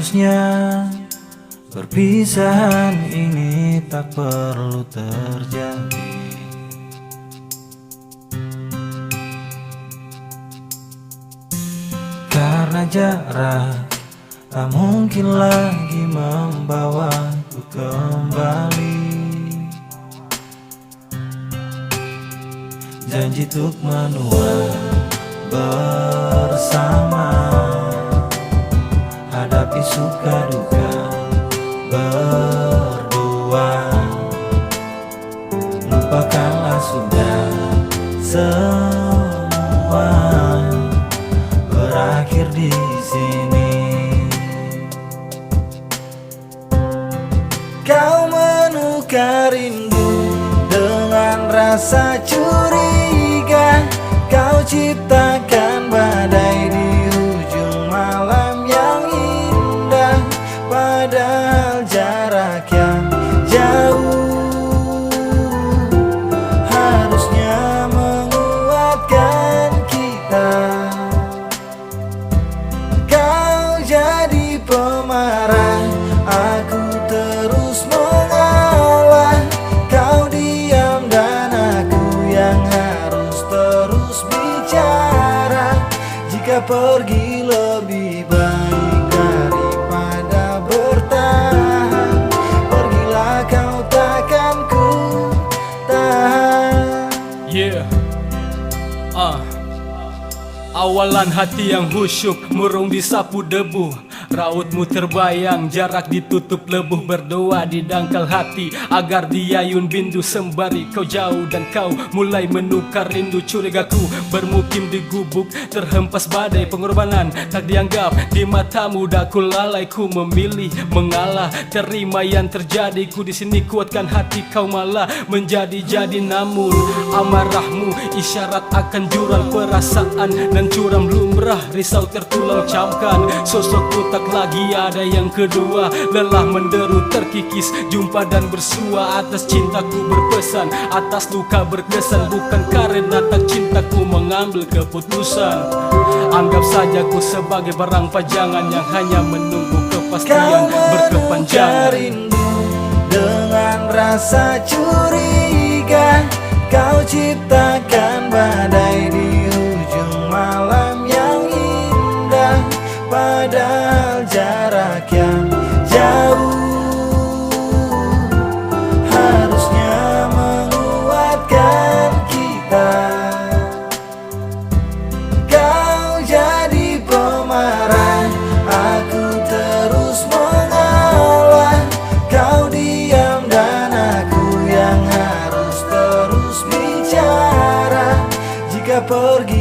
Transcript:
Harusnya perpisahan ini tak perlu terjadi. Karena jarak tak mungkin lagi membawaku kembali. Janji untuk menua bersama, hadapi suka duka berdua. Lupakanlah sudah semua, berakhir di sini. Kau menukar rindu dengan rasa curiga. Kau ciptakan badai di ujung malam yang indah, padahal jarak yang jauh harusnya menguatkan kita. Kau jadi pemarah, aku terus mengalah. Kau diam dan aku yang harus terus bicara. Jika pergi lebih baik daripada bertahan, pergilah kau, takkan ku tahan. Awalan hati yang khusyuk, murung disapu debu. Rautmu terbayang, jarak ditutup lebuh. Berdoa di dangkal hati agar diayun bindu sembari kau jauh. Dan kau mulai menukar rindu, curigaku bermukim di gubuk. Terhempas badai pengorbanan tak dianggap di matamu. Daku lalai, ku memilih mengalah. Terima yang terjadi, ku di sini kuatkan hati. Kau malah menjadi-jadi, namun amarahmu isyarat akan jurang perasaan dan curam lumrah. Risau tertulang camkan, sosokku tak lagi ada yang kedua. Lelah menderu terkikis, jumpa dan bersua. Atas cintaku berpesan, atas luka berkesan. Bukan karena tak cintaku mengambil keputusan. Anggap saja ku sebagai barang pajangan yang hanya menunggu kepastian berkepanjangan. Kau rindu dengan rasa curiga. Kau ciptakan badai di ujung malam yang indah, padahal jarak yang jauh harusnya menguatkan kita. Kau jadi pemarah, aku terus mengalah. Kau diam dan aku yang harus terus bicara. Jika pergi